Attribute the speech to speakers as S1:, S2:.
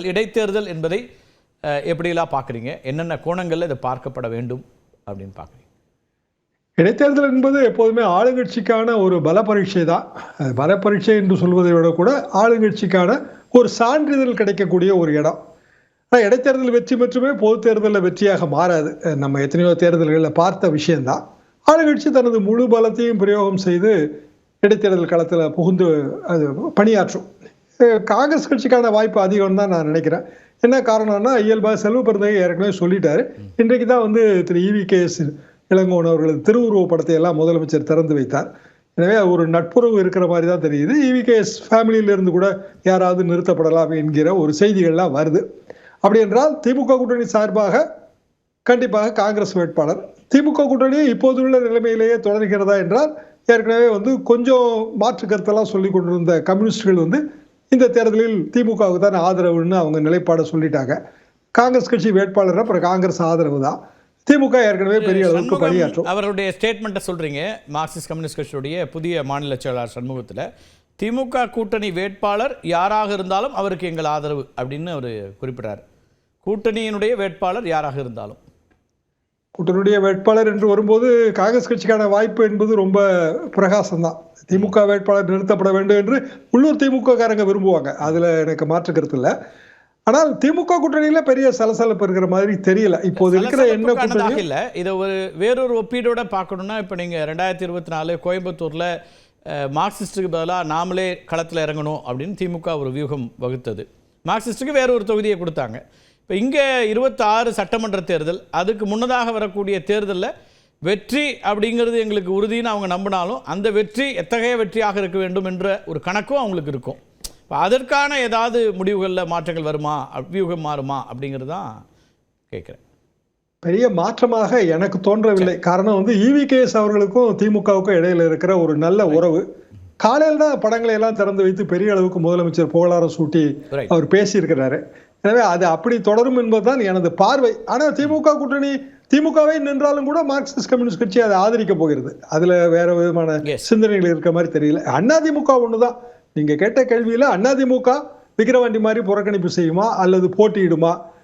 S1: இடைத்தேர்தல் என்பதை எப்படியெல்லாம் பார்க்குறீங்க? என்னென்ன கோணங்களில் இதை பார்க்கப்பட வேண்டும் அப்படின்னு பார்க்குறீங்க?
S2: இடைத்தேர்தல் என்பது எப்போதுமே ஆளுங்கட்சிக்கான ஒரு பல பரீட்சை தான். பல பரீட்சை என்று சொல்வதை விட கூட ஆளுங்கட்சிக்கான ஒரு சான்றிதழ் கிடைக்கக்கூடிய ஒரு இடம். ஆனால் இடைத்தேர்தல் வெற்றி மட்டுமே பொது தேர்தலில் வெற்றியாக மாறாது. நம்ம எத்தனையோ தேர்தல்களில் பார்த்த விஷயம்தான். ஆளுங்கட்சி தனது முழு பலத்தையும் பிரயோகம் செய்து இடைத்தேர்தல் களத்தில் புகுந்து அது பணியாற்றும். காங்கிரஸ் கட்சிக்கான வாய்ப்பு அதிகம் தான் நான் நினைக்கிறேன். என்ன காரணம்னா, இயல்பாக செல்வ பெருந்தகை ஏற்கனவே சொல்லிட்டாரு. இன்றைக்கு தான் திரு EVKS இளங்கோவன் அவர்களது திருவுருவ படத்தை எல்லாம் முதலமைச்சர் திறந்து வைத்தார். எனவே ஒரு நட்புறவு இருக்கிற மாதிரி தான் தெரியுது. EVKS ஃபேமிலியிலிருந்து கூட யாராவது நிறுத்தப்படலாம் என்கிற ஒரு செய்திகள்லாம் வருது. அப்படி என்றால் திமுக கூட்டணி சார்பாக கண்டிப்பாக காங்கிரஸ் வேட்பாளர். திமுக கூட்டணி இப்போதுள்ள நிலைமையிலேயே தொடர்கிறதா என்றால், ஏற்கனவே கொஞ்சம் மாற்று கருத்தெல்லாம் சொல்லி கொண்டிருந்த கம்யூனிஸ்டுகள் இந்த தேர்தலில் திமுகவுக்கு தான் ஆதரவுன்னு அவங்க நிலைப்பாடை சொல்லிட்டாங்க. காங்கிரஸ் கட்சி வேட்பாளர் அப்புறம் காங்கிரஸ் ஆதரவு தான். திமுக ஏற்கனவே பெரிய அளவுக்கு பணியாற்றும்.
S1: அவருடைய ஸ்டேட்மெண்ட்டை சொல்றீங்க. மார்க்சிஸ்ட் கம்யூனிஸ்ட் கட்சியுடைய புதிய மாநில செயலாளர் சண்முகத்தில் திமுக கூட்டணி வேட்பாளர் யாராக இருந்தாலும் அவருக்கு எங்கள் ஆதரவு அப்படின்னு அவர் குறிப்பிட்டார். கூட்டணியினுடைய வேட்பாளர் யாராக இருந்தாலும்
S2: கூட்டணியுடைய வேட்பாளர் என்று வரும்போது காங்கிரஸ் கட்சிக்கான வாய்ப்பு என்பது ரொம்ப பிரகாசம்தான். திமுக வேட்பாளர் நிறுத்தப்பட வேண்டும் என்று உள்ளூர் திமுக காரங்க விரும்புவாங்க. அதுல எனக்கு மாற்று கருத்து இல்லை. ஆனால் திமுக கூட்டணியில பெரிய சலசலப்பு இருக்கிற மாதிரி தெரியல. இப்போது இருக்கிற என்ன கூட்டணி
S1: இல்லை. இதை வேறொரு ஒப்பீடோட பார்க்கணும்னா, இப்போ நீங்க 2024 கோயம்புத்தூர்ல மார்க்சிஸ்டுக்கு பதிலாக நாமளே களத்தில் இறங்கணும் அப்படின்னு திமுக ஒரு வியூகம் வகுத்தது. மார்க்சிஸ்டுக்கு வேற ஒரு தொகுதியை கொடுத்தாங்க. இப்போ இங்கே 26 சட்டமன்ற தேர்தல், அதுக்கு முன்னதாக வரக்கூடிய தேர்தலில் வெற்றி அப்படிங்கிறது எங்களுக்கு உறுதின்னு அவங்க நம்பினாலும், அந்த வெற்றி எத்தகைய வெற்றியாக இருக்க வேண்டும் என்ற ஒரு கணக்கும் அவங்களுக்கு இருக்கும். இப்போ அதற்கான ஏதாவது முடிவுகளில் மாற்றங்கள் வருமா, வியூகம் மாறுமா அப்படிங்கிறது தான் கேட்குறேன்.
S2: பெரிய மாற்றமாக எனக்கு தோன்றவில்லை. காரணம் EVKS அவர்களுக்கும் திமுகவுக்கும் இடையில இருக்கிற ஒரு நல்ல உறவு. காலையில் தான் படங்களை எல்லாம் திறந்து வைத்து பெரிய அளவுக்கு முதலமைச்சர் புகழாரம் சூட்டி அவர் பேசியிருக்கிறாரு. எனவே அது அப்படி தொடரும் என்பதுதான் எனது பார்வை. ஆனால் திமுக கூட்டணி திமுகவை நின்றாலும் கூட மார்க்சிஸ்ட் கம்யூனிஸ்ட் கட்சி அதை ஆதரிக்க போகிறது. அதுல வேற விதமான சிந்தனைகள் இருக்கிற மாதிரி தெரியல. அதிமுக ஒண்ணுதான். நீங்க கேட்ட கேள்வியில அதிமுக விக்கிரவாண்டி மாதிரி புறக்கணிப்பு செய்யுமா அல்லது போட்டியிடுமா